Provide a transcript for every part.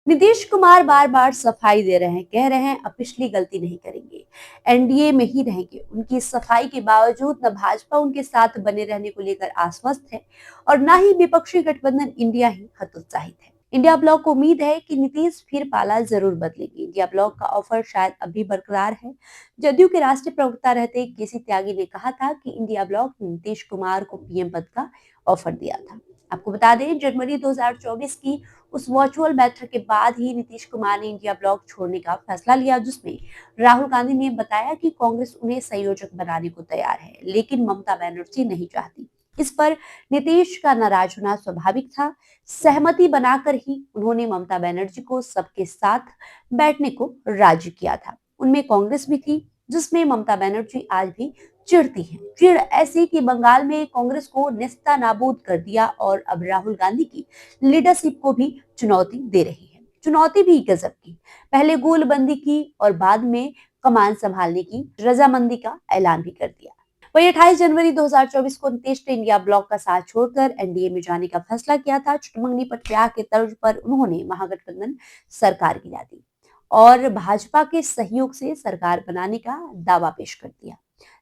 नीतीश कुमार बार बार सफाई दे रहे हैं, कह रहे हैं अब पिछली गलती नहीं करेंगे, एनडीए में ही रहेंगे। उनकी सफाई के बावजूद न भाजपा उनके साथ बने रहने को लेकर आश्वस्त है और न ही विपक्षी गठबंधन इंडिया ही हतोत्साहित है। इंडिया ब्लॉक को उम्मीद है कि नीतीश फिर पाला जरूर बदलेंगे। इंडिया ब्लॉक का ऑफर शायद अभी बरकरार है। जदयू के राष्ट्रीय प्रवक्ता रहते केसी त्यागी ने कहा था कि इंडिया ब्लॉक ने नीतीश कुमार को पीएम पद का ऑफर दिया था। आपको बता दें, जनवरी 2024 की उस वर्चुअल बैठक के बाद ही नीतीश कुमार ने इंडिया ब्लॉक छोड़ने का फैसला लिया, जिसमें राहुल गांधी ने बताया कि कांग्रेस उन्हें संयोजक बनाने को तैयार है, लेकिन ममता बनर्जी नहीं चाहती। इस पर नीतीश का नाराज होना स्वाभाविक था। सहमति बनाकर ही उन्होंने ममता बनर्जी को सबके साथ बैठने को राजी किया था। उनमें कांग्रेस भी थी, जिसमें ममता बनर्जी आज भी चिढ़ती हैं। चिढ़ ऐसी कि बंगाल में कांग्रेस को नेस्ता नाबूद कर दिया और अब राहुल गांधी की लीडरशिप को भी चुनौती दे रही है। चुनौती भी गजब की। पहले गोलबंदी की और बाद में कमान संभालने की रजामंदी का ऐलान भी कर दिया। वही 28 जनवरी 2024 को नीतीश ने इंडिया ब्लॉक का साथ छोड़कर एनडीए में जाने का फैसला किया था। चुटमंगनी पर ब्याह के तर्ज पर उन्होंने महागठबंधन सरकार गिरा दी और भाजपा के सहयोग से सरकार बनाने का दावा पेश कर दिया।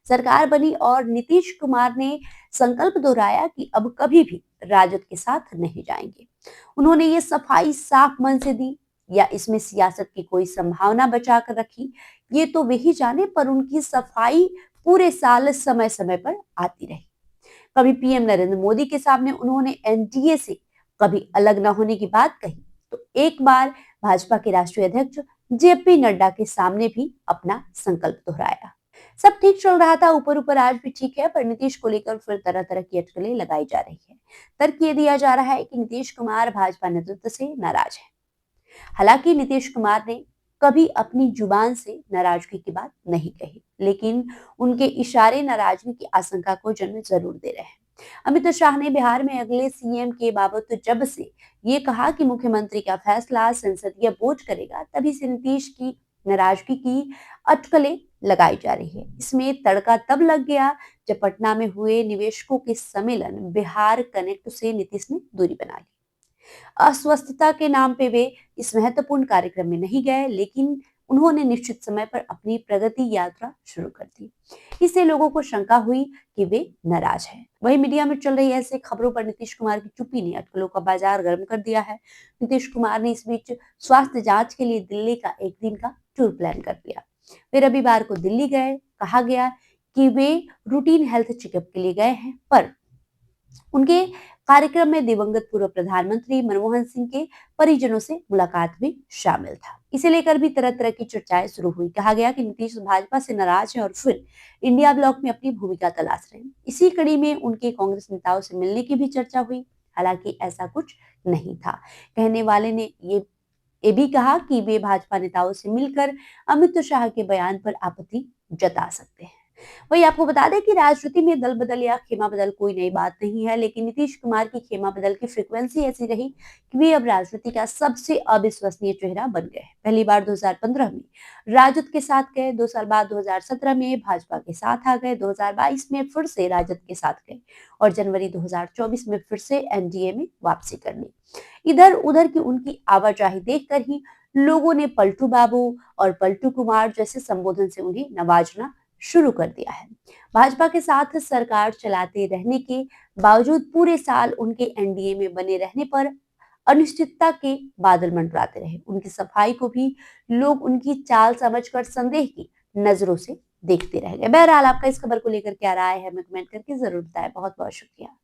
सरकार बनी और नीतीश कुमार ने संकल्प दोहराया कि अब कभी भी राजद के साथ नहीं जाएंगे। उन्होंने ये सफाई साफ मन से दी या इसमें सियासत की कोई संभावना बचा कर रखी, ये तो वे ही जाने, पर उनकी सफाई पूरे साल समय समय पर आती रही। कभी पीएम नरेंद्र मोदी के सामने उन्होंने एनडीए से कभी अलग न होने की बात कही, तो एक बार भाजपा के राष्ट्रीय अध्यक्ष जेपी नड्डा के सामने भी अपना संकल्प दोहराया। सब ठीक चल रहा था, ऊपर ऊपर आज भी ठीक है, पर नीतीश को लेकर फिर तरह तरह की अटकलें लगाई जा रही है। तर्क ये दिया जा रहा है कि नीतीश कुमार भाजपा नेतृत्व से नाराज है। हालांकि नीतीश कुमार ने कभी अपनी जुबान से नाराजगी की बात नहीं कही, लेकिन उनके इशारे नाराजगी की आशंका को जन्म जरूर दे रहे हैं। अमित शाह ने बिहार में अगले सीएम के बाबत जब से ये कहा कि मुख्यमंत्री का फैसला संसदीय बोझ करेगा, तभी से नीतीश की नाराजगी की अटकलें लगाई जा रही है। इसमें तड़का तब लग गया जब पटना में हुए निवेशकों के सम्मेलन बिहार कनेक्ट से नीतीश ने दूरी बना ली। अस्वस्थता के नाम पे वे इस महत्वपूर्ण कार्यक्रम में नहीं गए, लेकिन उन्होंने निश्चित समय पर अपनी प्रगति यात्रा शुरू कर दी। इससे लोगों को शंका हुई कि वे नाराज हैं। वही मीडिया में चल रही ऐसे खबरों पर नीतीश कुमार की चुप्पी ने अटकलों का बाजार गर्म कर दिया है। नीतीश कुमार ने इस बीच स्वास्थ्य जांच के लिए दिल्ली का एक दिन का टूर प्लान कर लिया। वे रविवार को दिल्ली गए। कहा गया कि वे रूटीन हेल्थ चेकअप के लिए गए हैं, पर उनके कार्यक्रम में दिवंगत पूर्व प्रधानमंत्री मनमोहन सिंह के परिजनों से मुलाकात भी शामिल था। इसे लेकर भी तरह तरह की चर्चाएं शुरू हुई। कहा गया कि नीतीश भाजपा से नाराज है और फिर इंडिया ब्लॉक में अपनी भूमिका तलाश रहे हैं। इसी कड़ी में उनके कांग्रेस नेताओं से मिलने की भी चर्चा हुई। हालांकि ऐसा कुछ नहीं था। कहने वाले ने ये भी कहा कि वे भाजपा नेताओं से मिलकर अमित शाह के बयान पर आपत्ति जता सकते हैं। वही आपको बता दें कि राजनीति में दल बदल या खेमा बदल कोई नई बात नहीं है, लेकिन नीतीश कुमार की खेमा बदल की फ्रीक्वेंसी ऐसी रही कि वे अब राजनीति का सबसे अविश्वसनीय चेहरा बन गए। पहली बार 2015 में राजद के साथ गए, 2 साल बाद 2017 में भाजपा के साथ आ गए, 2022 में फिर से राजद के साथ गए और जनवरी 2024 में फिर से एनडीए में वापसी कर ली। इधर उधर की उनकी आवाजाही देखकर ही लोगों ने पलटू बाबू और पलटू कुमार जैसे संबोधन से उन्हें नवाजना शुरू कर दिया है। भाजपा के साथ सरकार चलाते रहने के बावजूद पूरे साल उनके एनडीए में बने रहने पर अनिश्चितता के बादल मंडराते रहे। उनकी सफाई को भी लोग उनकी चाल समझकर संदेह की नजरों से देखते रह गए। बहरहाल, आपका इस खबर को लेकर क्या राय है, हमें कमेंट करके जरूर बताएं। बहुत बहुत शुक्रिया।